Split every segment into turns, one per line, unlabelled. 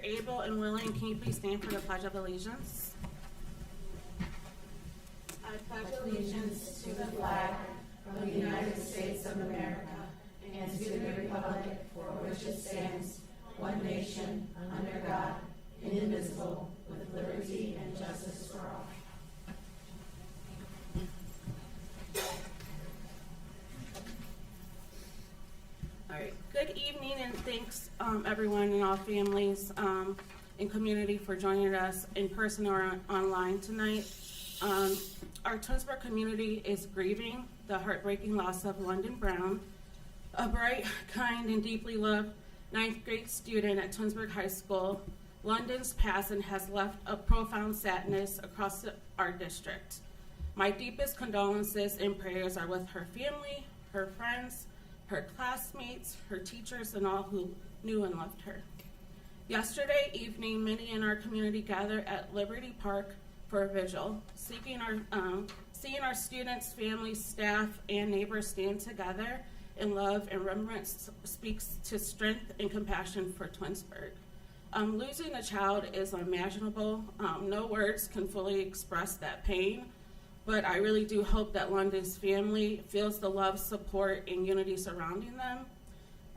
you're able and willing, can you please stand for the Pledge of Allegiance? I pledge allegiance to the flag
of the United States of America and to the republic for which it stands, one nation, under God, indivisible, with liberty and justice for all.
All right. Good evening, and thanks everyone and all families and community for joining us in person or online tonight. Our Twinsburg community is grieving the heartbreaking loss of London Brown, a bright, kind, and deeply loved 9th grade student at Twinsburg High School. London's passing has left a profound sadness across our district. My deepest condolences and prayers are with her family, her friends, her classmates, her teachers, and all who knew and loved her. Yesterday evening, many in our community gathered at Liberty Park for a vigil, seeing our students, families, staff, and neighbors stand together in love and remembrance speaks to strength and compassion for Twinsburg. Losing a child is unimaginable. No words can fully express that pain, but I really do hope that London's family feels the love, support, and unity surrounding them.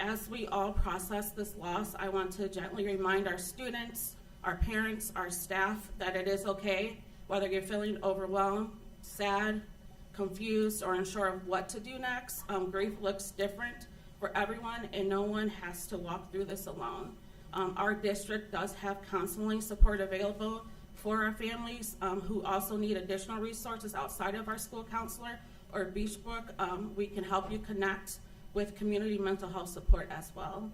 As we all process this loss, I want to gently remind our students, our parents, our staff that it is okay, whether you're feeling overwhelmed, sad, confused, or unsure of what to do next. Grief looks different for everyone, and no one has to walk through this alone. Our district does have counseling support available for our families who also need additional resources outside of our school counselor or Beachbrook. We can help you connect with community mental health support as well.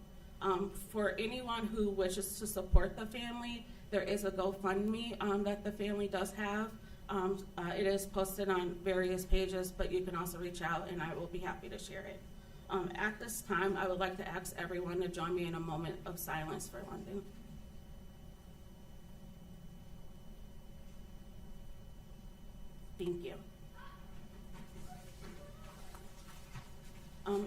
For anyone who wishes to support the family, there is a GoFundMe that the family does have. It is posted on various pages, but you can also reach out and I will be happy to share it. At this time, I would like to ask everyone to join me in a moment of silence for London. Thank you.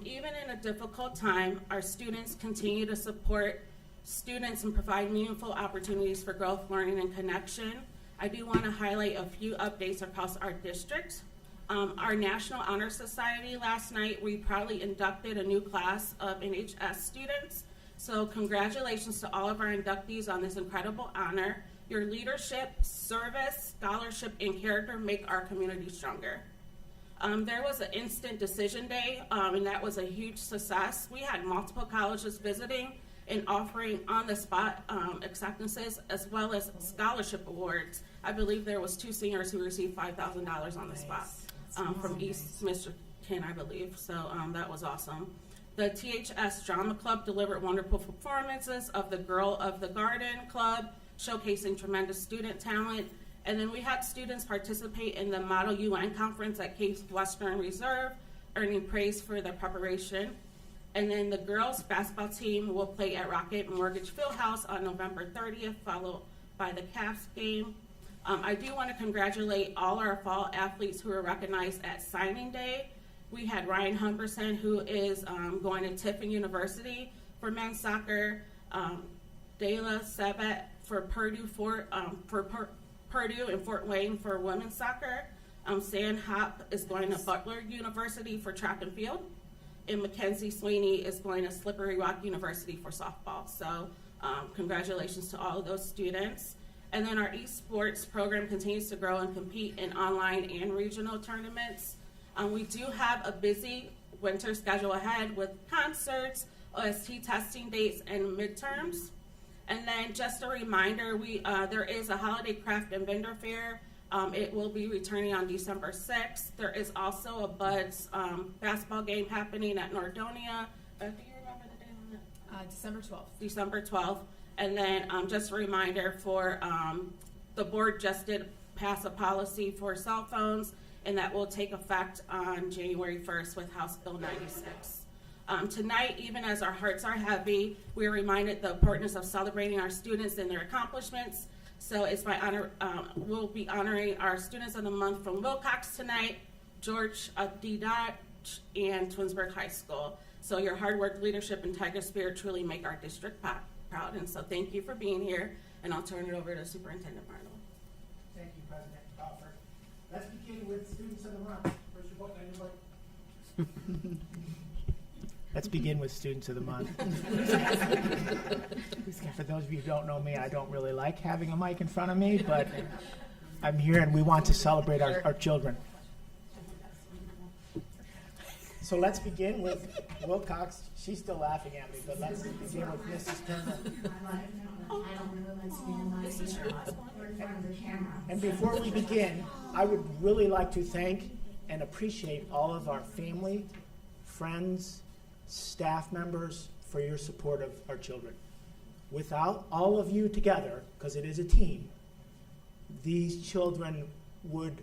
Even in a difficult time, our students continue to support students and provide meaningful opportunities for growth, learning, and connection. I do want to highlight a few updates across our district. Our National Honor Society last night, we proudly inducted a new class of NHS students. So congratulations to all of our inductees on this incredible honor. Your leadership, service, scholarship, and character make our community stronger. There was an instant decision day, and that was a huge success. We had multiple colleges visiting and offering on-the-spot acceptances as well as scholarship awards. I believe there was 2 seniors who received $5,000 on the spot from East Michigan, I believe. So that was awesome. The THS Drama Club delivered wonderful performances of the Girl of the Garden Club, showcasing tremendous student talent. And then we had students participate in the Model UN Conference at Case Western Reserve, earning praise for their preparation. And then the girls basketball team will play at Rocket Mortgage Fieldhouse on November 30th, followed by the Cavs game. I do want to congratulate all our fall athletes who were recognized at signing day. We had Ryan Humberson, who is going to Tiffin University for men's soccer, Dayla Sabat for Purdue and Fort Wayne for women's soccer. San Hop is going to Butler University for track and field. And Mackenzie Sweeney is going to Slippery Rock University for softball. So congratulations to all of those students. And then our esports program continues to grow and compete in online and regional tournaments. We do have a busy winter schedule ahead with concerts, OST testing dates, and midterms. And then just a reminder, there is a holiday craft and vendor fair. It will be returning on December 6th. There is also a Buds basketball game happening at Nordonia. Do you remember the date on that?
December 12th.
December 12th. And then just a reminder for the board just did pass a policy for cell phones, and that will take effect on January 1st with House Bill 96. Tonight, even as our hearts are heavy, we are reminded the importance of celebrating our students and their accomplishments. So it's my honor, we'll be honoring our Students of the Month from Wilcox tonight, George D. Dodge, and Twinsburg High School. So your hard work, leadership, and tiger spirit truly make our district proud. And so thank you for being here, and I'll turn it over to Superintendent Arnold.
Thank you, President Crawford. Let's begin with Students of the Month. Where's your button on your button? Let's begin with Students of the Month. For those of you who don't know me, I don't really like having a mic in front of me, but I'm here and we want to celebrate our children. So let's begin with Wilcox. She's still laughing at me, but let's begin with Mrs. Turner.
This is your last one.
And before we begin, I would really like to thank and appreciate all of our family, friends, staff members for your support of our children. Without all of you together, because it is a team, these children would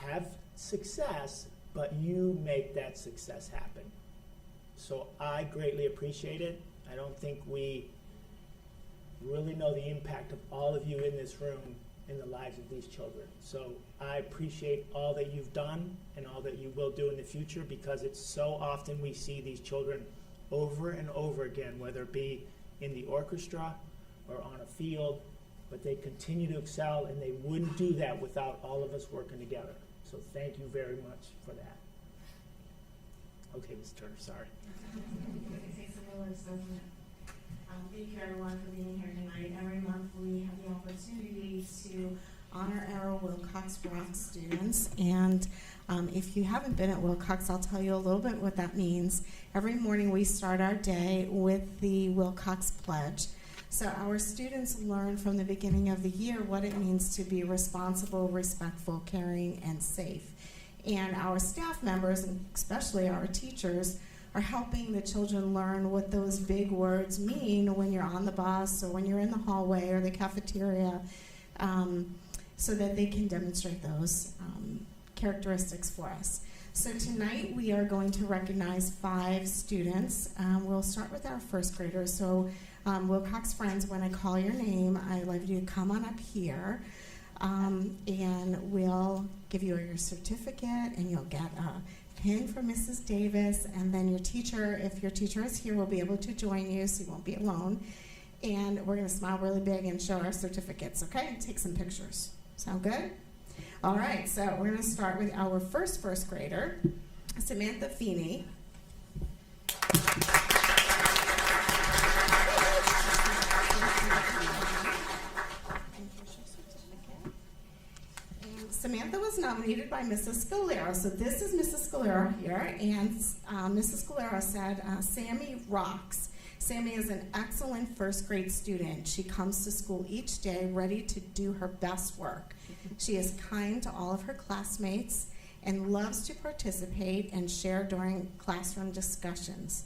have success, but you make that success happen. So I greatly appreciate it. I don't think we really know the impact of all of you in this room in the lives of these children. So I appreciate all that you've done and all that you will do in the future, because it's so often we see these children over and over again, whether it be in the orchestra or on a field, but they continue to excel, and they wouldn't do that without all of us working together. So thank you very much for that. Okay, Ms. Turner, sorry.
Thank you everyone for being here tonight. Every month we have the opportunity to honor our Wilcox Rock students. And if you haven't been at Wilcox, I'll tell you a little bit what that means. Every morning we start our day with the Wilcox Pledge. So our students learn from the beginning of the year what it means to be responsible, respectful, caring, and safe. And our staff members, and especially our teachers, are helping the children learn what those big words mean when you're on the bus or when you're in the hallway or the cafeteria, so that they can demonstrate those characteristics for us. So tonight we are going to recognize 5 students. We'll start with our first graders. So Wilcox friends, when I call your name, I'd like you to come on up here, and we'll give you your certificate, and you'll get a pin from Mrs. Davis, and then your teacher, if your teacher is here, will be able to join you, so you won't be alone. And we're going to smile really big and show our certificates, okay? And take some pictures. Sound good? All right, so we're going to start with our first grader, Samantha Feeney. Samantha was nominated by Mrs. Scalera. So this is Mrs. Scalera here, and Mrs. Scalera said, Sammy rocks. Sammy is an excellent first grade student. She comes to school each day ready to do her best work. She is kind to all of her classmates and loves to participate and share during classroom discussions.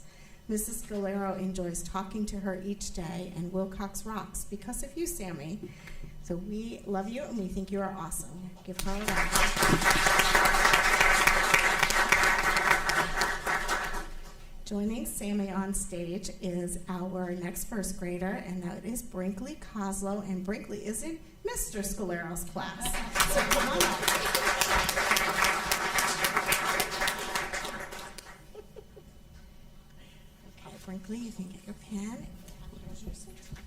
Mrs. Scalera enjoys talking to her each day, and Wilcox rocks because of you, Sammy. So we love you, and we think you are awesome. Give her a round. Joining Sammy on stage is our next first grader, and that is Brinkley Coslow. And Brinkley is in Mr. Scalera's class. So come on up. Okay, Brinkley, you can get your pen. Here's your certificate.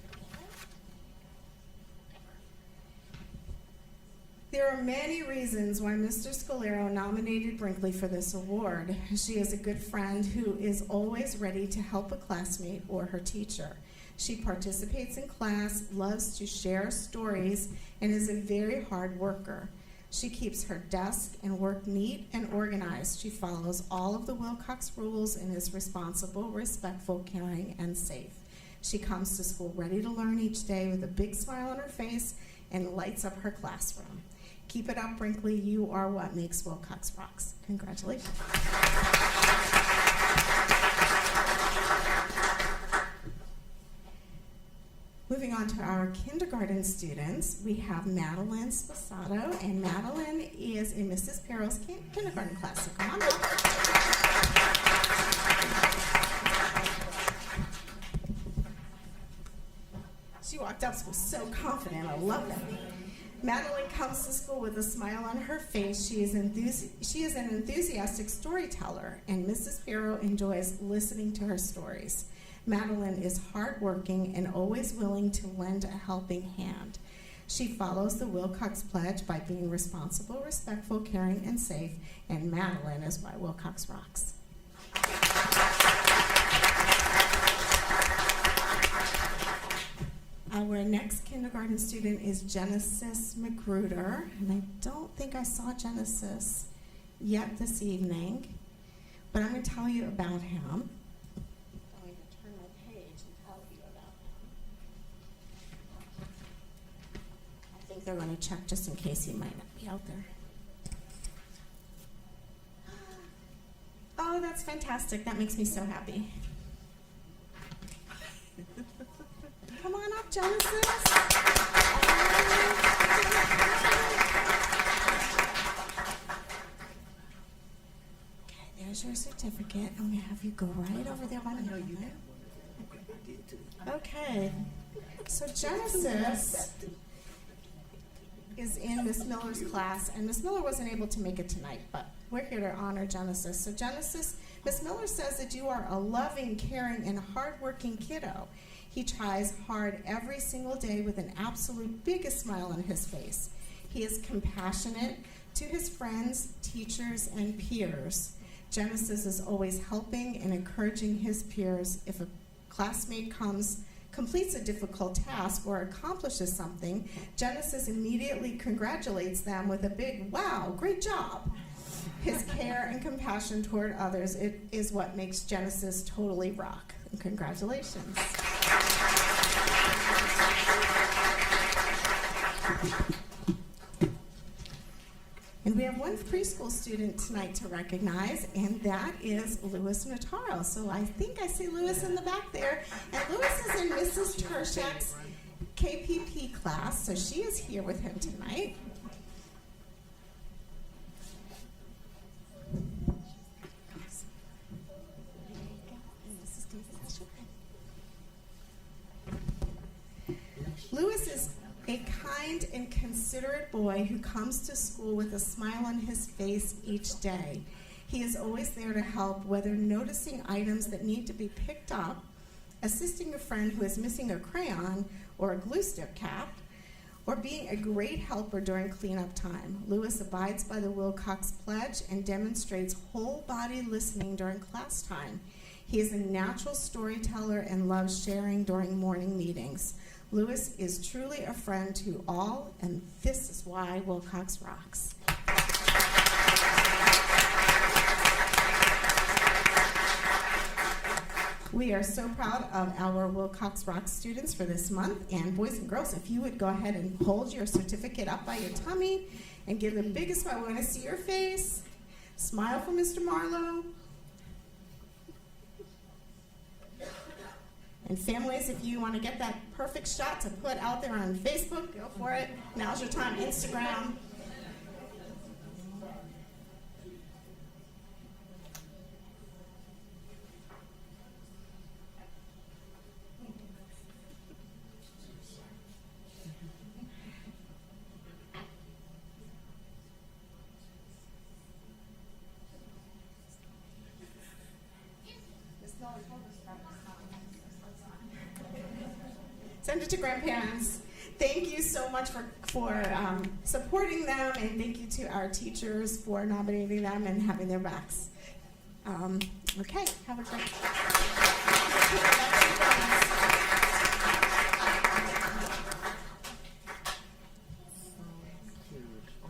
There are many reasons why Mr. Scalera nominated Brinkley for this award. She is a good friend who is always ready to help a classmate or her teacher. She participates in class, loves to share stories, and is a very hard worker. She keeps her desk and work neat and organized. She follows all of the Wilcox rules and is responsible, respectful, caring, and safe. She comes to school ready to learn each day with a big smile on her face and lights up her classroom. Keep it up, Brinkley. You are what makes Wilcox rocks. Congratulations. Moving on to our kindergarten students, we have Madeline Spasato, and Madeline is in Mrs. Perrow's kindergarten class. So come on up. She walked up was so confident. I love that. Madeline comes to school with a smile on her face. She is an enthusiastic storyteller, and Mrs. Perrow enjoys listening to her stories.
Madeline is hardworking and always willing to lend a helping hand. She follows the Wilcox Pledge by being responsible, respectful, caring, and safe, and Madeline is why Wilcox rocks. Our next kindergarten student is Genesis Magruder, and I don't think I saw Genesis yet this evening, but I'm going to tell you about him. I'm going to turn my page and tell you about him. I think they're going to check just in case he might not be out there. Oh, that's fantastic. That makes me so happy. Come on up, Genesis. Okay, there's your certificate. I'm going to have you go right over there by the helmet. Okay. So Genesis is in Miss Miller's class, and Miss Miller wasn't able to make it tonight, but we're here to honor Genesis. So Genesis, Miss Miller says that you are a loving, caring, and hardworking kiddo. He tries hard every single day with an absolute biggest smile on his face. He is compassionate to his friends, teachers, and peers. Genesis is always helping and encouraging his peers. If a classmate completes a difficult task or accomplishes something, Genesis immediately congratulates them with a big, "Wow, great job." His care and compassion toward others is what makes Genesis totally rock. And congratulations. And we have one preschool student tonight to recognize, and that is Lewis Notaro. So I think I see Lewis in the back there. And Lewis is in Mrs. Tershak's KPP class, so she is here with him tonight. Lewis is a kind and considerate boy who comes to school with a smile on his face each day. He is always there to help, whether noticing items that need to be picked up, assisting a friend who is missing a crayon or a glue stick cap, or being a great helper during cleanup time. Lewis abides by the Wilcox Pledge and demonstrates whole body listening during class time. He is a natural storyteller and loves sharing during morning meetings. Lewis is truly a friend to all, and this is why Wilcox rocks. We are so proud of our Wilcox Rocks students for this month. And boys and girls, if you would go ahead and hold your certificate up by your tummy and give the biggest smile. We want to see your face. Smile for Mr. Marlowe. And families, if you want to get that perfect shot to put out there on Facebook, go for it. Now's your time. Instagram. Send it to grandparents. Thank you so much for supporting them, and thank you to our teachers for nominating them and having their backs. Okay, have a great.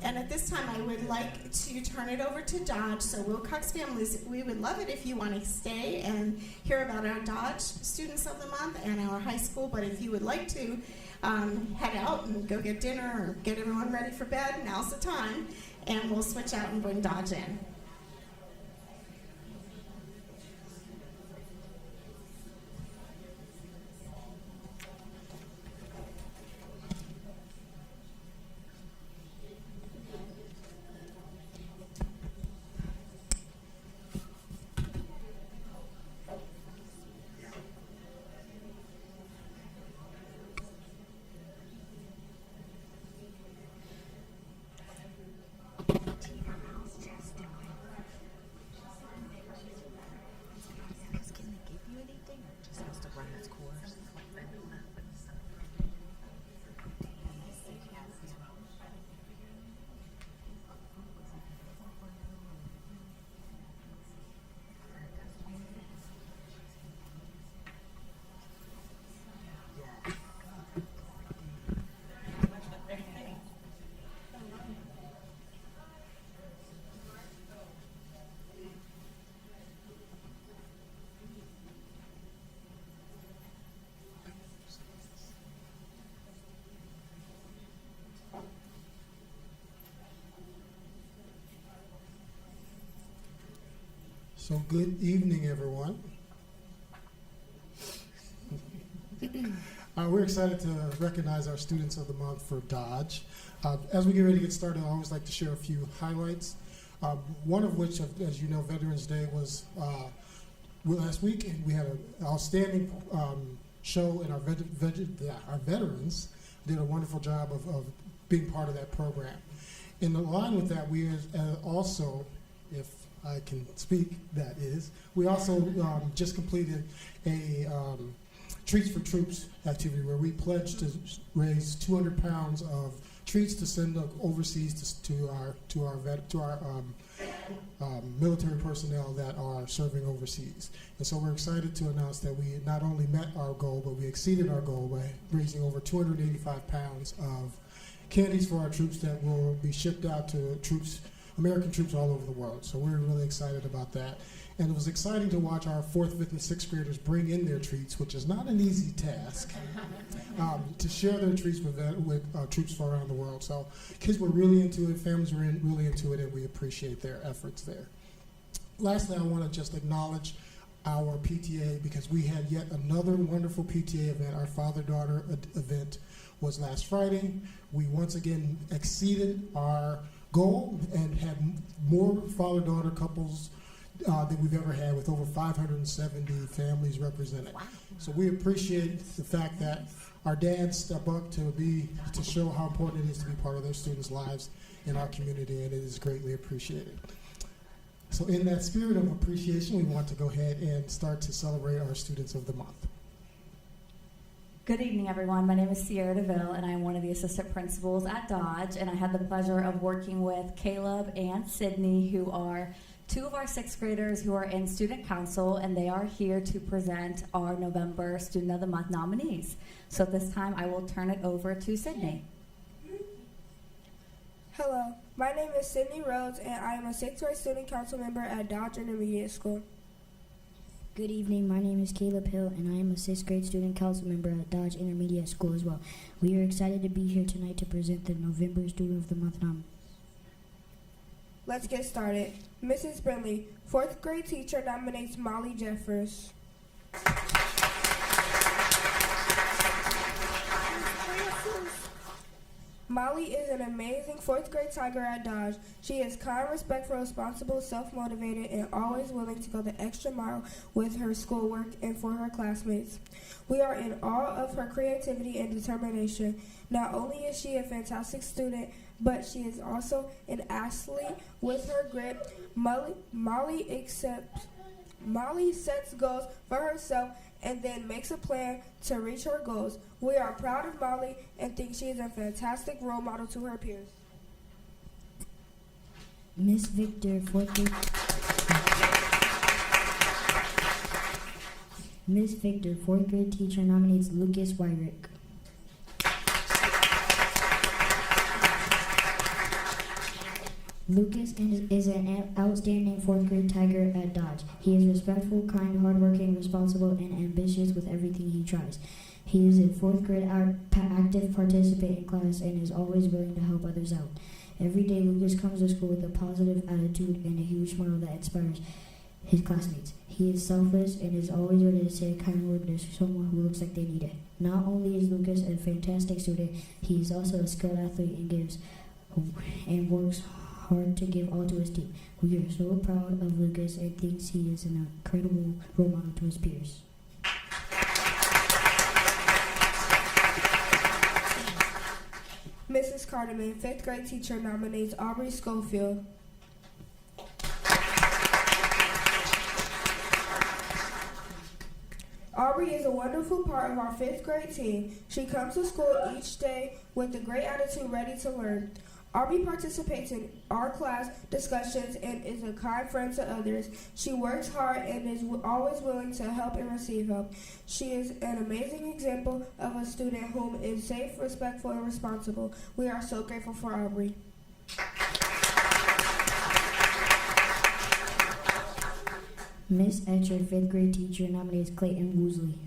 And at this time, I would like to turn it over to Dodge. So Wilcox families, we would love it if you want to stay and hear about our Dodge Students of the Month and our high school. But if you would like to head out and go get dinner or get everyone ready for bed, now's the time. And we'll switch out and bring Dodge in.
So good evening, everyone. We're excited to recognize our Students of the Month for Dodge. As we get ready to get started, I always like to share a few highlights. One of which, as you know, Veterans Day was last week, and we had an outstanding show, and our veterans did a wonderful job of being part of that program. In line with that, we also, if I can speak, that is, we also just completed a Treats for Troops activity where we pledged to raise 200 pounds of treats to send overseas to our military personnel that are serving overseas. And so we're excited to announce that we not only met our goal, but we exceeded our goal by raising over 285 pounds of candies for our troops that will be shipped out to American troops all over the world. So we're really excited about that. And it was exciting to watch our 4th, 5th, and 6th graders bring in their treats, which is not an easy task, to share their treats with troops from around the world. So kids were really into it, families were really into it, and we appreciate their efforts there. Lastly, I want to just acknowledge our PTA because we had yet another wonderful PTA event. Our father-daughter event was last Friday. We once again exceeded our goal and had more father-daughter couples than we've ever had, with over 570 families represented. Wow. So we appreciate the fact that our dads step up to show how important it is to be part of their students' lives in our community, and it is greatly appreciated. So in that spirit of appreciation, we want to go ahead and start to celebrate our Students of the Month.
Good evening, everyone. My name is Sierra DeVille, and I'm one of the assistant principals at Dodge, and I had the pleasure of working with Caleb and Sydney, who are two of our 6th graders who are in student council, and they are here to present our November Student of the Month nominees. So at this time, I will turn it over to Sydney.
Hello, my name is Sydney Rhodes, and I am a 6th grade student council member at Dodge Intermediate School.
Good evening, my name is Caleb Hill, and I am a 6th grade student council member at Dodge Intermediate School as well. We are excited to be here tonight to present the November Student of the Month nominees.
Let's get started. Mrs. Brindley, 4th grade teacher, nominates Molly Jeffers. Molly is an amazing 4th grade tiger at Dodge. She is kind, respectful, responsible, self-motivated, and always willing to go the extra mile with her schoolwork and for her classmates. We are in awe of her creativity and determination. Not only is she a fantastic student, but she is also an athlete with her grit. Molly sets goals for herself and then makes a plan to reach her goals. We are proud of Molly and think she is a fantastic role model to her peers.
Miss Victor, 4th grade. Miss Victor, 4th grade teacher, nominates Lucas Wyrick. Lucas is an outstanding 4th grade tiger at Dodge. He is respectful, kind, hardworking, responsible, and ambitious with everything he tries. He is a 4th grade active participant in class and is always willing to help others out. Every day, Lucas comes to school with a positive attitude and a huge smile that inspires his classmates. He is selfless and is always ready to say a kind word to someone who looks like they need it. Not only is Lucas a fantastic student, he is also a skilled athlete and works hard to give all to his team. We are so proud of Lucas and thinks he is an incredible role model to his peers.
Mrs. Carterman, 5th grade teacher, nominates Aubrey Schofield. Aubrey is a wonderful part of our 5th grade team. She comes to school each day with a great attitude, ready to learn. Aubrey participates in our class discussions and is a kind friend to others. She works hard and is always willing to help and receive help. She is an amazing example of a student whom is safe, respectful, and responsible. We are so grateful for Aubrey.
Miss Etcher, 5th grade teacher, nominates Clayton Woosley.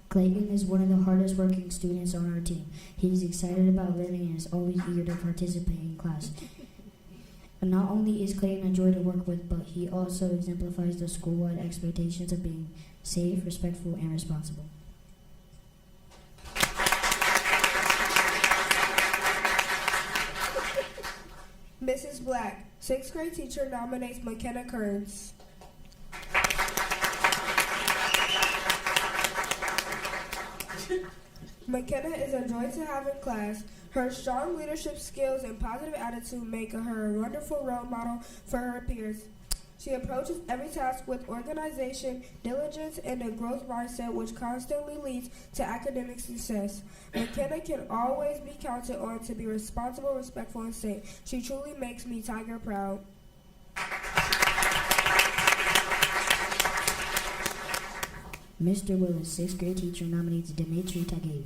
Clayton is one of the hardest working students on our team. He is excited about learning and is always eager to participate in class. And not only is Clayton a joy to work with, but he also exemplifies the school-wide expectations of being safe, respectful, and responsible.
Mrs. Black, 6th grade teacher, nominates McKenna Kearns. McKenna is a joy to have in class. Her strong leadership skills and positive attitude make her a wonderful role model for her peers. She approaches every task with organization, diligence, and a growth mindset which constantly leads to academic success. McKenna can always be counted on to be responsible, respectful, and safe. She truly makes me Tiger proud.
Mr. Willis, 6th grade teacher, nominates Dmitry Tagev.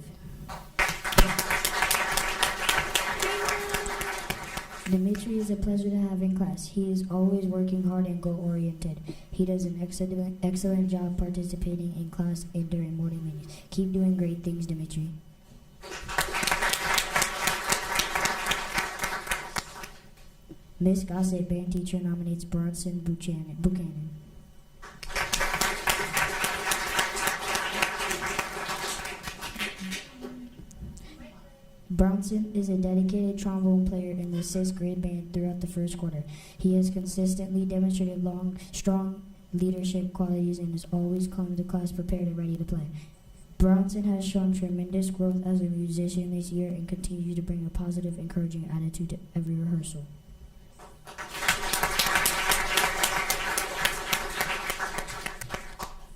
Dmitry is a pleasure to have in class. He is always working hard and goal-oriented. He does an excellent job participating in class and during morning meetings. Keep doing great things, Dmitry. Miss Gossett, band teacher, nominates Bronson Buchanan. Bronson is a dedicated trombone player in the 6th grade band throughout the first quarter. He has consistently demonstrated strong leadership qualities and is always come to class prepared and ready to play. Bronson has shown tremendous growth as a musician this year and continues to bring a positive, encouraging attitude to every rehearsal.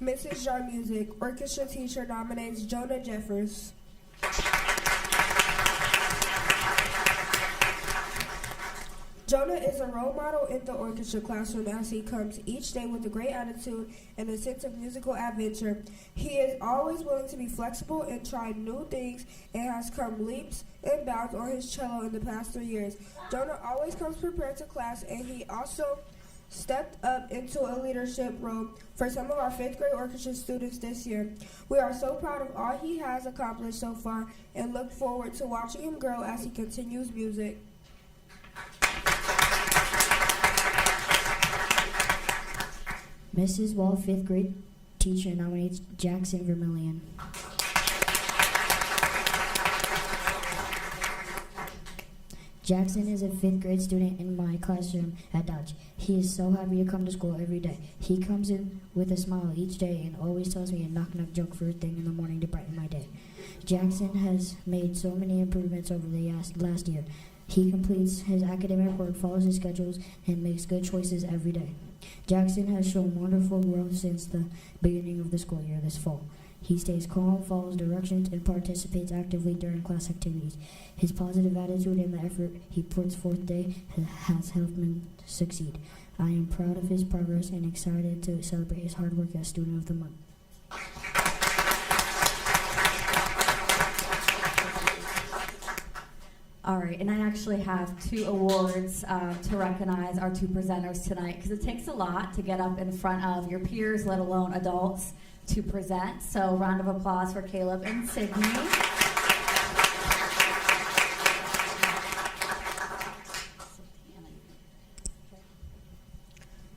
Mrs. Jar Music, orchestra teacher, nominates Jonah Jeffers. Jonah is a role model in the orchestra classroom as he comes each day with a great attitude and a sense of musical adventure. He is always willing to be flexible and try new things and has come leaps and bounds on his cello in the past 3 years. Jonah always comes prepared to class, and he also stepped up into a leadership role for some of our 5th grade orchestra students this year. We are so proud of all he has accomplished so far and look forward to watching him grow as he continues music.
Mrs. Wall, 5th grade teacher, nominates Jackson Vermillion. Jackson is a 5th grade student in my classroom at Dodge. He is so happy to come to school every day. He comes in with a smile each day and always tells me a knock-knock joke first thing in the morning to brighten my day. Jackson has made so many improvements over the last year. He completes his academic work, follows his schedules, and makes good choices every day. Jackson has shown wonderful growth since the beginning of the school year this fall. He stays calm, follows directions, and participates actively during class activities. His positive attitude and the effort he puts forth day has helped him succeed. I am proud of his progress and excited to celebrate his hard work as Student of the Month.
All right, and I actually have 2 awards to recognize our 2 presenters tonight, because it takes a lot to get up in front of your peers, let alone adults, to present. So round of applause for Caleb and Sydney.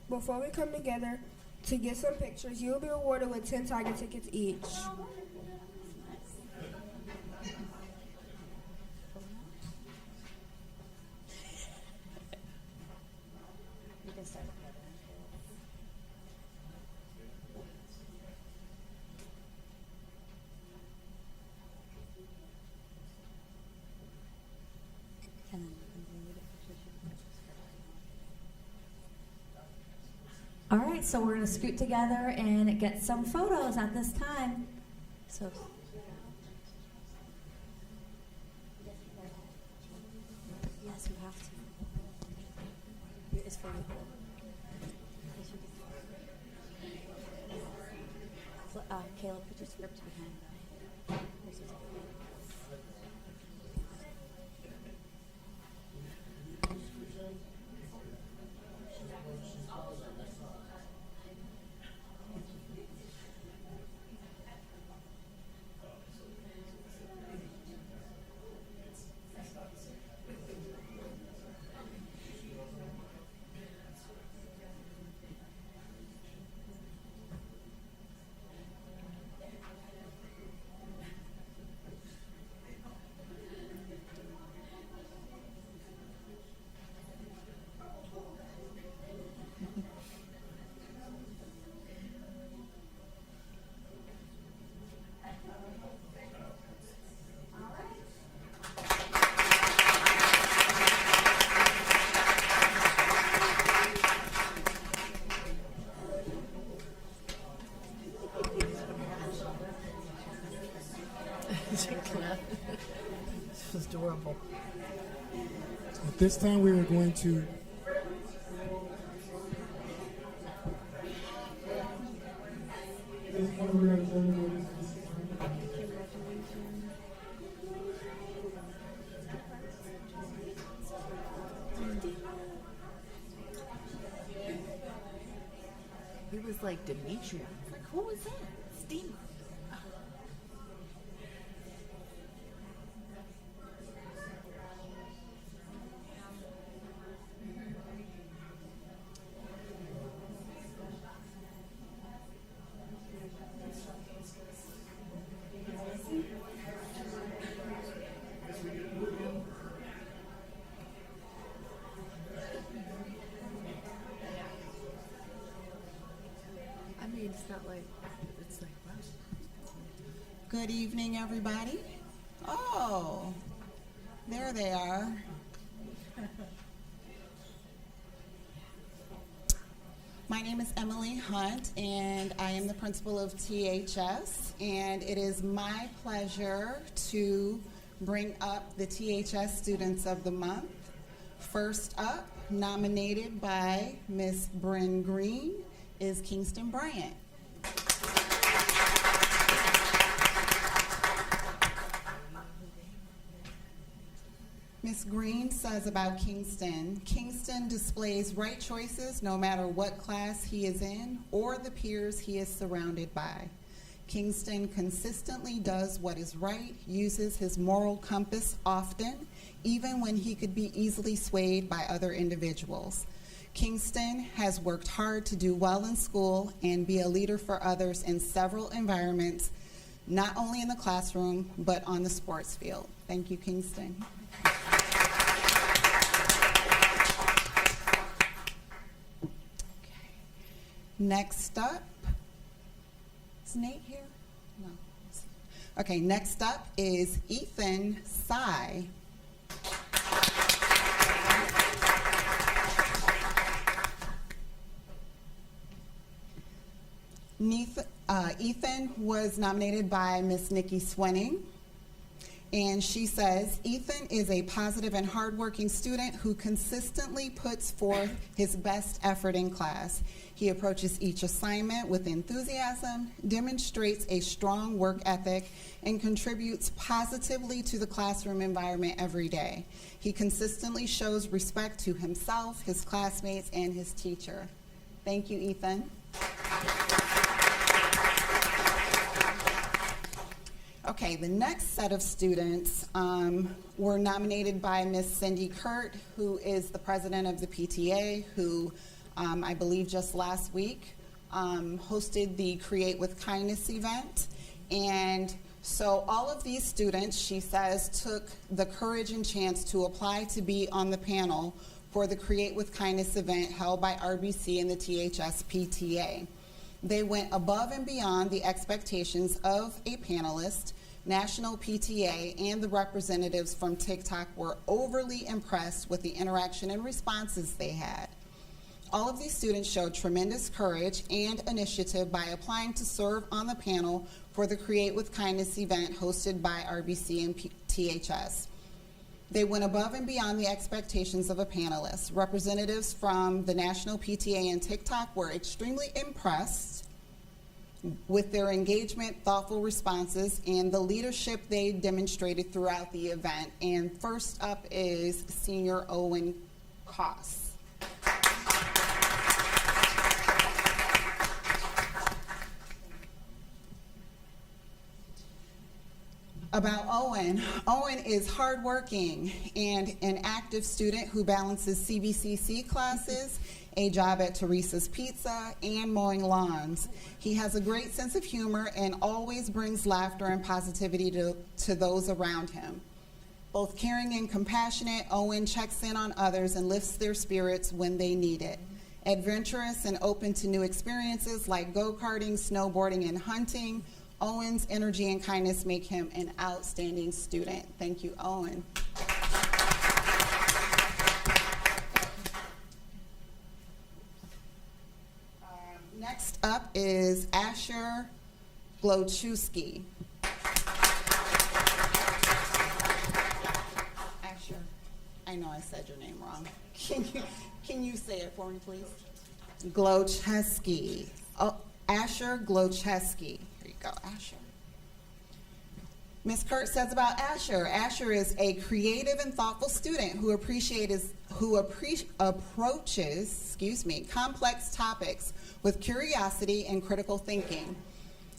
Before we come together to get some pictures, you will be rewarded with 10 Tiger tickets each.
All right, so we're going to scoot together and get some photos at this time. So. Yes, we have to. It's for you. Caleb, put your script behind.
adorable.
At this time, we are going to
It was like Demetria. Like, who was that? Steamer. I mean, it's not like, it's like, wow.
Good evening, everybody. Oh, there they are. My name is Emily Hunt, and I am the principal of THS, and it is my pleasure to bring up the THS Students of the Month. First up, nominated by Miss Bryn Green, is Kingston Bryant. Ms. Green says about Kingston, Kingston displays right choices no matter what class he is in or the peers he is surrounded by. Kingston consistently does what is right, uses his moral compass often, even when he could be easily swayed by other individuals. Kingston has worked hard to do well in school and be a leader for others in several environments, not only in the classroom, but on the sports field. Thank you, Kingston. Next up, is Nate here? No. Okay, next up is Ethan Sy. Ethan was nominated by Miss Nikki Swenning, and she says, Ethan is a positive and hardworking student who consistently puts forth his best effort in class. He approaches each assignment with enthusiasm, demonstrates a strong work ethic, and contributes positively to the classroom environment every day. He consistently shows respect to himself, his classmates, and his teacher. Thank you, Ethan. Okay, the next set of students were nominated by Miss Cindy Kurt, who is the president of the PTA, who I believe just last week hosted the Create with Kindness event. And so all of these students, she says, took the courage and chance to apply to be on the panel for the Create with Kindness event held by RBC and the THS PTA. They went above and beyond the expectations of a panelist. National PTA and the representatives from TikTok were overly impressed with the interaction and responses they had. All of these students showed tremendous courage and initiative by applying to serve on the panel for the Create with Kindness event hosted by RBC and THS. They went above and beyond the expectations of a panelist. Representatives from the National PTA and TikTok were extremely impressed with their engagement, thoughtful responses, and the leadership they demonstrated throughout the event. And first up is Senior Owen Koss. About Owen. Owen is hardworking and an active student who balances CBCC classes, a job at Teresa's Pizza, and mowing lawns. He has a great sense of humor and always brings laughter and positivity to those around him. Both caring and compassionate, Owen checks in on others and lifts their spirits when they need it. Adventurous and open to new experiences like go-karting, snowboarding, and hunting, Owen's energy and kindness make him an outstanding student. Thank you, Owen. Next up is Asher Glochewski. I said your name wrong. Can you say it for me, please? Glocheski. Oh, Asher Glocheski. Here you go, Asher. Ms. Kurt says about Asher, Asher is a creative and thoughtful student who approaches complex topics with curiosity and critical thinking.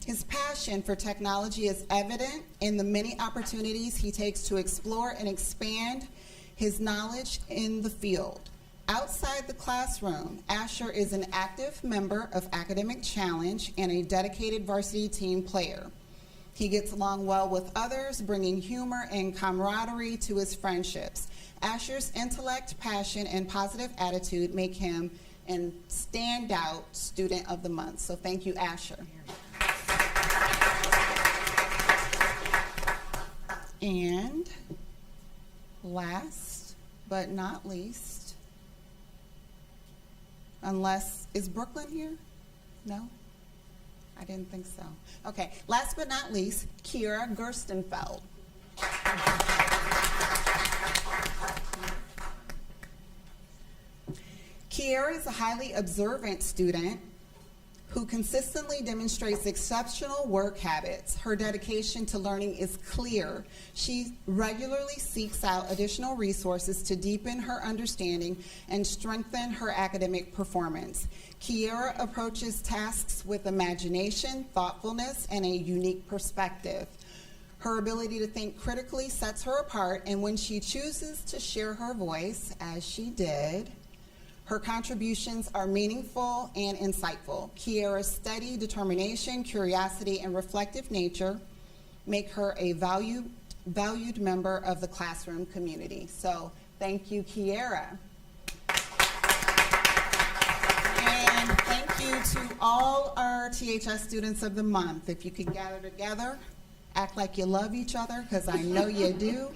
His passion for technology is evident in the many opportunities he takes to explore and expand his knowledge in the field. Outside the classroom, Asher is an active member of Academic Challenge and a dedicated varsity team player. He gets along well with others, bringing humor and camaraderie to his friendships. Asher's intellect, passion, and positive attitude make him a standout student of the month. So thank you, Asher. And last but not least, is Brooklyn here? No? I didn't think so. Okay, last but not least, Kiera Gerstenfeld. Kiera is a highly observant student who consistently demonstrates exceptional work habits. Her dedication to learning is clear. She regularly seeks out additional resources to deepen her understanding and strengthen her academic performance. Kiera approaches tasks with imagination, thoughtfulness, and a unique perspective. Her ability to think critically sets her apart, and when she chooses to share her voice, as she did, her contributions are meaningful and insightful. Kiera's steady determination, curiosity, and reflective nature make her a valued member of the classroom community. So thank you, Kiera. And thank you to all our THS students of the month. If you could gather together, act like you love each other, because I know you do.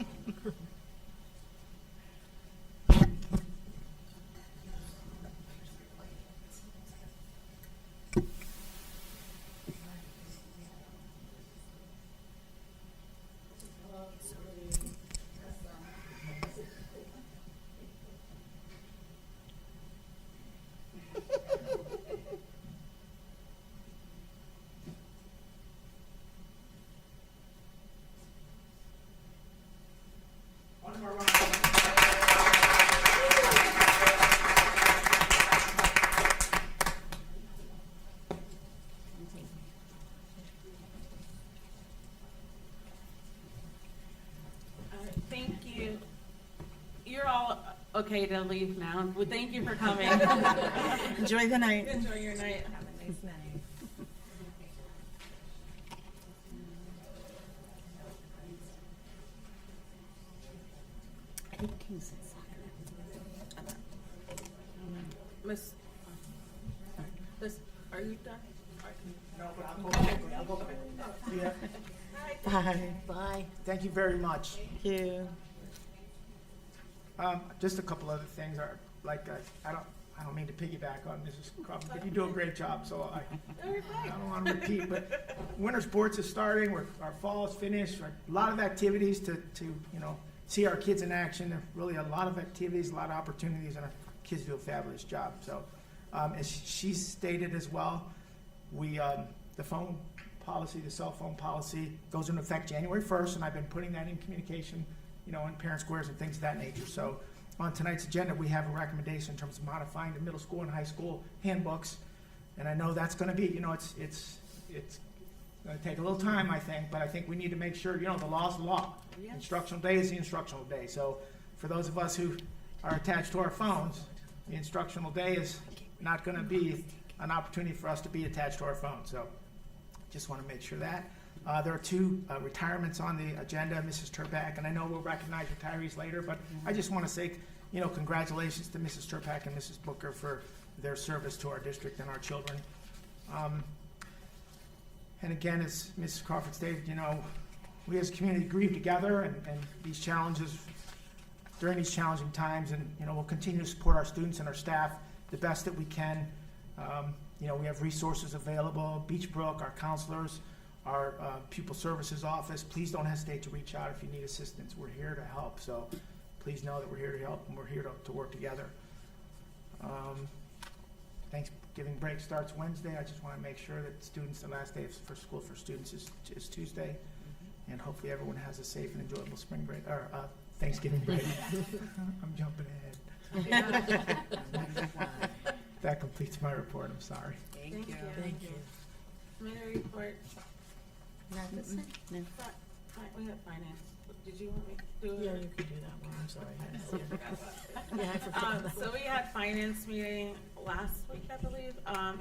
Thank you. You're all okay to leave now. Well, thank you for coming.
Enjoy the night.
Enjoy your night.
Have a nice night. I think King said soccer.
Miss, are you done?
No, but I'll go back. Yeah.
Bye. Bye.
Thank you very much.
Thank you.
Just a couple other things. I don't mean to piggyback on Mrs. Crawford, but you do a great job. So I don't want to repeat. But winter sports is starting. Our fall is finished. A lot of activities to see our kids in action. There are really a lot of activities, a lot of opportunities, and our kids do a fabulous job. So as she stated as well, the phone policy, the cell phone policy goes into effect January 1st, and I've been putting that in communication, in parent squares and things of that nature. So on tonight's agenda, we have a recommendation in terms of modifying the middle school and high school handbooks. And I know that's going to be, it's going to take a little time, I think, but I think we need to make sure, the law is the law. Yes. Instructional day is the instructional day. So for those of us who are attached to our phones, the instructional day is not going to be an opportunity for us to be attached to our phones. So just want to make sure that. There are two retirements on the agenda, Mrs. Turpak, and I know we'll recognize retirees later, but I just want to say, congratulations to Mrs. Turpak and Mrs. Booker for their service to our district and our children. And again, as Mrs. Crawford stated, we as a community grieve together and these challenges, during these challenging times, and we'll continue to support our students and our staff the best that we can. We have resources available, Beachbrook, our counselors, our pupil services office. Please don't hesitate to reach out if you need assistance. We're here to help. So please know that we're here to help and we're here to work together. Thanksgiving break starts Wednesday. I just want to make sure that students, the last day for school for students is Tuesday. And hopefully everyone has a safe and enjoyable spring break, or Thanksgiving break. I'm jumping ahead. That completes my report. I'm sorry.
Thank you. Committee report.
Nothing. No.
We have finance. Did you want me to do it?
Yeah, you can do that one. I'm sorry. Yeah, I forgot that.
So we had finance meeting last week, I believe,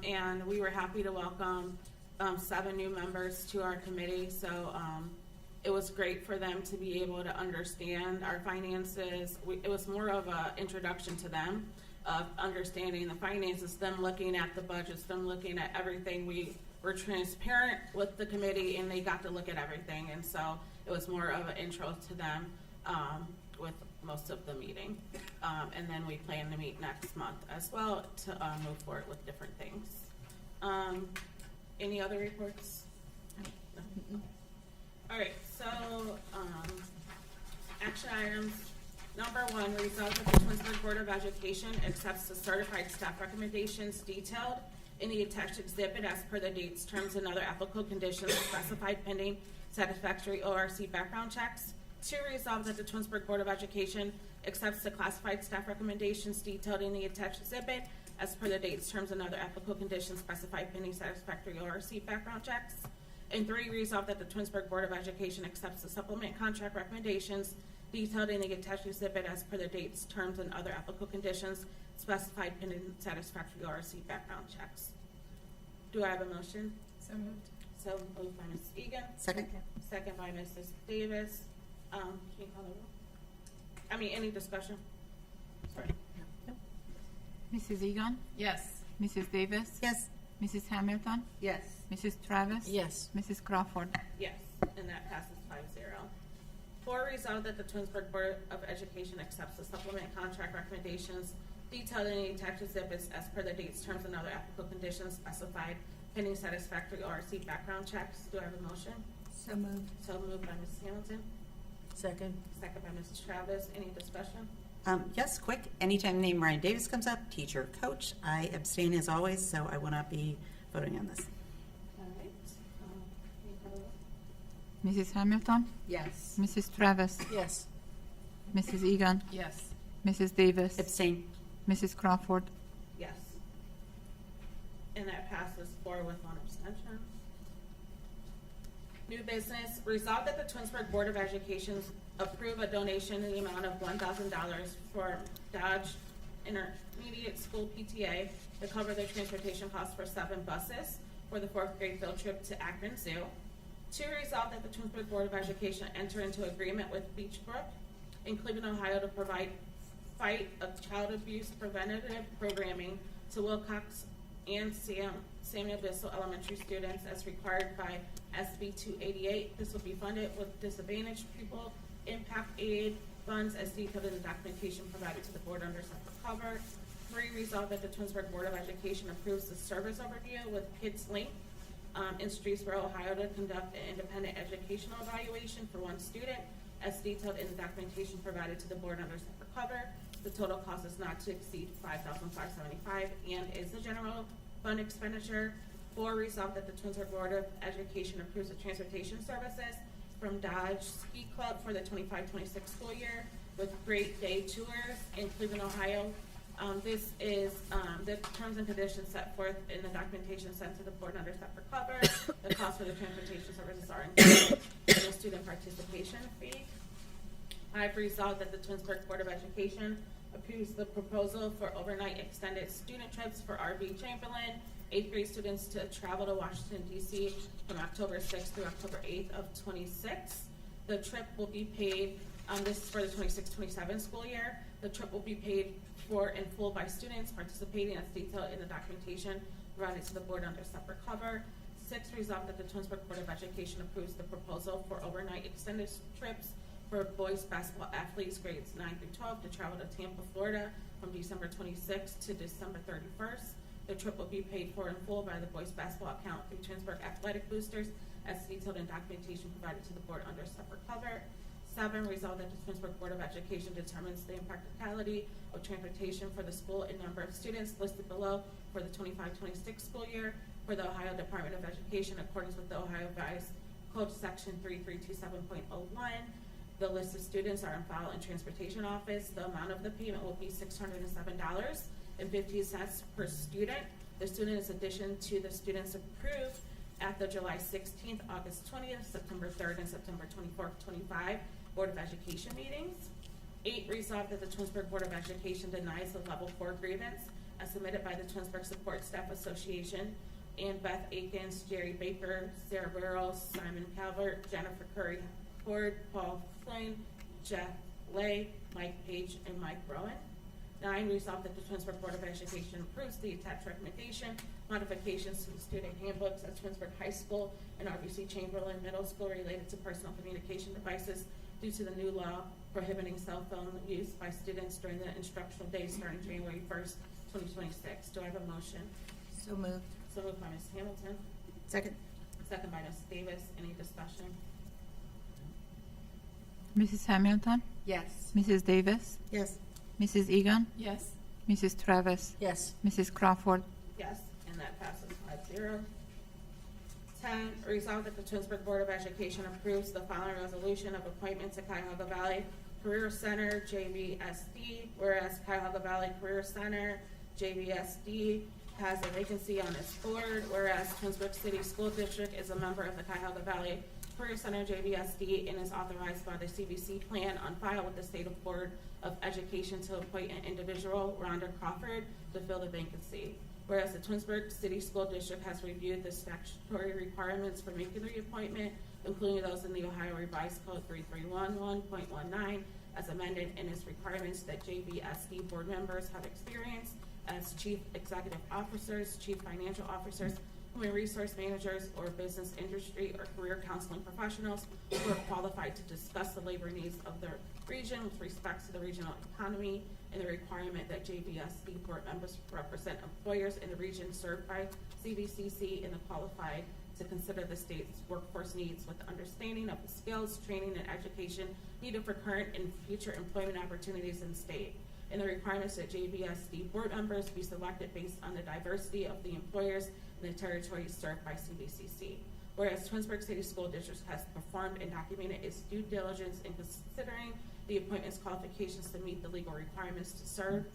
and we were happy to welcome 7 new members to our committee. So it was great for them to be able to understand our finances. It was more of an introduction to them of understanding the finances, them looking at the budgets, them looking at everything. We were transparent with the committee, and they got to look at everything. And so it was more of an intro to them with most of the meeting. And then we plan to meet next month as well to move forward with different things. Any other reports? No. All right, so action items. Number 1, resolved that the Twinsburg Board of Education accepts the certified staff recommendations detailed in the attached exhibit as per the dates, terms, and other applicable conditions specified pending satisfactory ORC background checks. 2, resolved that the Twinsburg Board of Education accepts the classified staff recommendations detailed in the attached exhibit as per the dates, terms, and other applicable conditions specified pending satisfactory ORC background checks. And 3, resolved that the Twinsburg Board of Education accepts the supplement contract recommendations detailed in the attached exhibit as per the dates, terms, and other applicable conditions specified pending satisfactory ORC background checks. Do I have a motion?
So moved.
So moved by Mrs. Egan.
Second.
Second by Mrs. Davis. Can you call the roll? I mean, any discussion? Sorry.
Mrs. Egan?
Yes.
Mrs. Davis?
Yes.
Mrs. Hamilton?
Yes.
Mrs. Travis?
Yes.
Mrs. Crawford?
Yes, and that passes 5-0. 4, resolved that the Twinsburg Board of Education accepts the supplement contract recommendations detailed in the attached exhibits as per the dates, terms, and other applicable conditions specified pending satisfactory ORC background checks. Do I have a motion?
So moved.
So moved by Mrs. Hamilton.
Second.
Second by Mrs. Travis. Any discussion?
Yes, quick. Anytime the name Ryan Davis comes up, teacher, coach, I abstain as always, so I will not be voting on this.
All right. Can you call the roll?
Mrs. Hamilton?
Yes.
Mrs. Travis?
Yes.
Mrs. Egan?
Yes.
Mrs. Davis?
Abstain.
Mrs. Crawford?
Yes. And that passes 4 with 1 abstention. New business, resolved that the Twinsburg Board of Education approve a donation in the amount of $1,000 for Dodge Intermediate School PTA to cover their transportation costs for 7 buses for the 4th grade field trip to Akron Zoo. 2, resolved that the Twinsburg Board of Education enter into agreement with Beechbrook in Cleveland, Ohio to provide fight of child abuse preventative programming to Wilcox and Samuel Bissell Elementary students as required by SB 288. This will be funded with disadvantaged pupil impact aid funds as detailed in the documentation provided to the board under separate cover. 3, resolved that the Twinsburg Board of Education approves the service overview with Kids Link in Streetsboro, Ohio to conduct an independent educational evaluation for 1 student as detailed in the documentation provided to the board under separate cover. The total cost is not to exceed $5,575 and is a general fund expenditure. 4, resolved that the Twinsburg Board of Education approves the transportation services from Dodge Ski Club for the 25-26 school year with Great Day Tours in Cleveland, Ohio. This is the terms and conditions set forth in the documentation sent to the board under separate cover. The cost for the transportation services are included in the student participation fee. 5, resolved that the Twinsburg Board of Education approves the proposal for overnight extended student trips for R.B. Chamberlain 8th grade students to travel to Washington, D.C. from October 6th through October 8th of 26. The trip will be paid, this is for the 26-27 school year. The trip will be paid for in full by students participating as detailed in the documentation provided to the board under separate cover. 6, resolved that the Twinsburg Board of Education approves the proposal for overnight extended trips for boys basketball athletes grades 9 through 12 to travel to Tampa, Florida from December 26th to December 31st. The trip will be paid for in full by the boys basketball account through Twinsburg Athletic Boosters as detailed in documentation provided to the board under separate cover. 7, resolved that the Twinsburg Board of Education determines the impracticality of transportation for the school and number of students listed below for the 25-26 school year for the Ohio Department of Education in accordance with the Ohio Revised Code Section 3327.01. The list of students are in file in Transportation Office. The amount of the payment will be $607.50 per student. The student is addition to the students approved at the July 16th, August 20th, September 3rd, and September 24th, 25 Board of Education meetings. 8, resolved that the Twinsburg Board of Education denies the level 4 grievance as submitted by the Twinsburg Support Staff Association and Beth Akins, Jerry Baker, Sarah Burrows, Simon Calvert, Jennifer Curry Ford, Paul Flynn, Jeff Lay, Mike Page, and Mike Rowan. 9, resolved that the Twinsburg Board of Education approves the attached recommendation modifications to the student handbooks at Twinsburg High School and RBC Chamberlain Middle School related to personal communication devices due to the new law prohibiting cell phone use by students during the instructional days starting January 1st, 2026. Do I have a motion?
So moved.
So moved by Ms. Hamilton,
Second.
second by Ms. Davis. Any discussion?
Mrs. Hamilton,
Yes.
Mrs. Davis,
Yes.
Mrs. Egan,
Yes.
Mrs. Travis,
Yes.
Mrs. Crawford,
Yes, and that passes 5-0. 10, resolved that the Twinsburg Board of Education approves the following resolution of appointments at Cuyahoga Valley Career Center, JVSD, whereas Cuyahoga Valley Career Center, JVSD, has a vacancy on its board, whereas Twinsburg City School District is a member of the Cuyahoga Valley Career Center, JVSD, and is authorized by the CBC plan on file with the State Board of Education to appoint an individual, Rhonda Crawford, to fill the vacancy. Whereas the Twinsburg City School District has reviewed the statutory requirements for making the appointment, including those in the Ohio Revised Code 3311.19 as amended, and its requirements that JVSD board members have experience as chief executive officers, chief financial officers, human resource managers, or business industry or career counseling professionals who are qualified to discuss the labor needs of their region with respect to the regional economy, and the requirement that JVSD board members represent employers in the region served by CVCC and are qualified to consider the state's workforce needs with understanding of the skills, training, and education needed for current and future employment opportunities in the state. And the requirements that JVSD board members be selected based on the diversity of the employers in the territories served by CVCC. Whereas Twinsburg City School District has performed and documented its due diligence in considering the appointment's qualifications to meet the legal requirements to serve.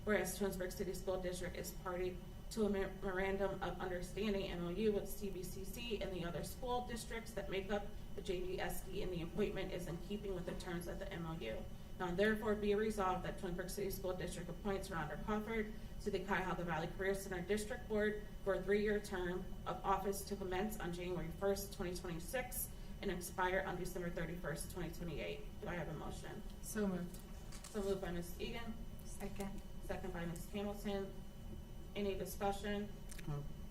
Whereas Twinsburg City School District is party to a memorandum of understanding MOU with CVCC and the other school districts that make up the JVSD, and the appointment is in keeping with the terms of the MOU. Now therefore be resolved that Twinsburg City School District appoints Rhonda Crawford to the Cuyahoga Valley Career Center District Board for a 3-year term of office to commence on January 1st, 2026 and expire on December 31st, 2028. Do I have a motion?
So moved.
So moved by Ms. Egan,
Second.
second by Ms. Hamilton. Any discussion?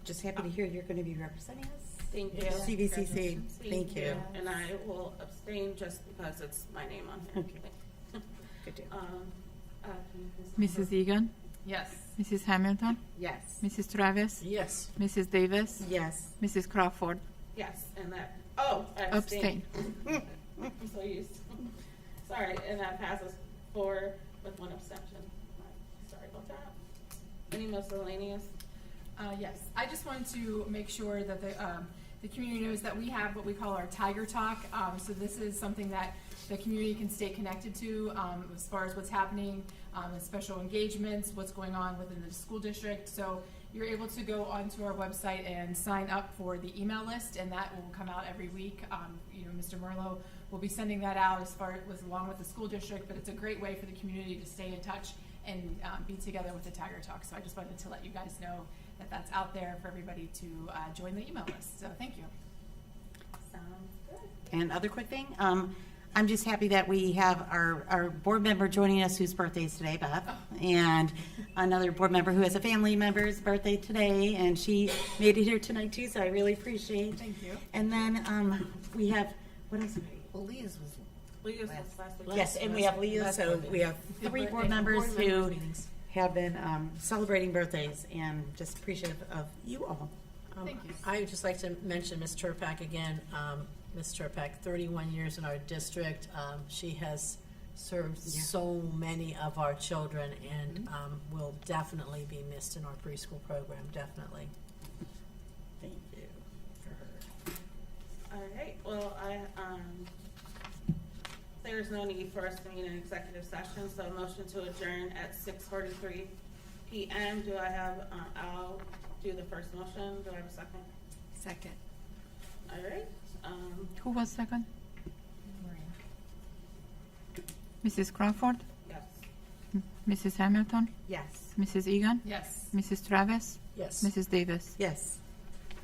Just happy to hear you're going to be representing us.
Thank you.
CVCC. Thank you.
And I will abstain just because it's my name on here.
Okay. Good deal.
Can you please-
Mrs. Egan,
Yes.
Mrs. Hamilton,
Yes.
Mrs. Travis,
Yes.
Mrs. Davis,
Yes.
Mrs. Crawford,
Yes, and that, I abstain. I'm so used. Sorry, and that passes 4 with 1 abstention. Sorry about that. Any miscellaneous?
Yes, I just wanted to make sure that the community knows that we have what we call our Tiger Talk. So this is something that the community can stay connected to as far as what's happening, special engagements, what's going on within the school district. So you're able to go onto our website and sign up for the email list, and that will come out every week. Mr. Merlo will be sending that out as far as along with the school district, but it's a great way for the community to stay in touch and be together with the Tiger Talk. So I just wanted to let you guys know that that's out there for everybody to join the email list. So thank you.
Sounds good.
And other quick thing, I'm just happy that we have our board member joining us whose birthday is today, Beth, and another board member who has a family member's birthday today, and she made it here tonight too, so I really appreciate.
Thank you.
And then we have, what else?
Well, Leah's was.
Leah's was last week.
Yes, and we have Leah, so we have 3 board members who have been celebrating birthdays, and just appreciative of you all.
Thank you.
I would just like to mention Ms. Turpak again.
Ms. Turpak, 31 years in our district. She has served so many of our children and will definitely be missed in our preschool program, definitely.
Thank you for her.
All right, well, there's no need for us to meet in executive session, so motion to adjourn at 6:43 p.m. Do I have, I'll do the first motion. Do I have a second?
Second.
All right.
Who was second? Mrs. Crawford?
Yes.
Mrs. Hamilton?
Yes.
Mrs. Egan?
Yes.
Mrs. Travis?
Yes.
Mrs. Davis?
Yes.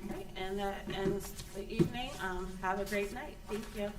All right, and that ends the evening. Have a great night. Thank you.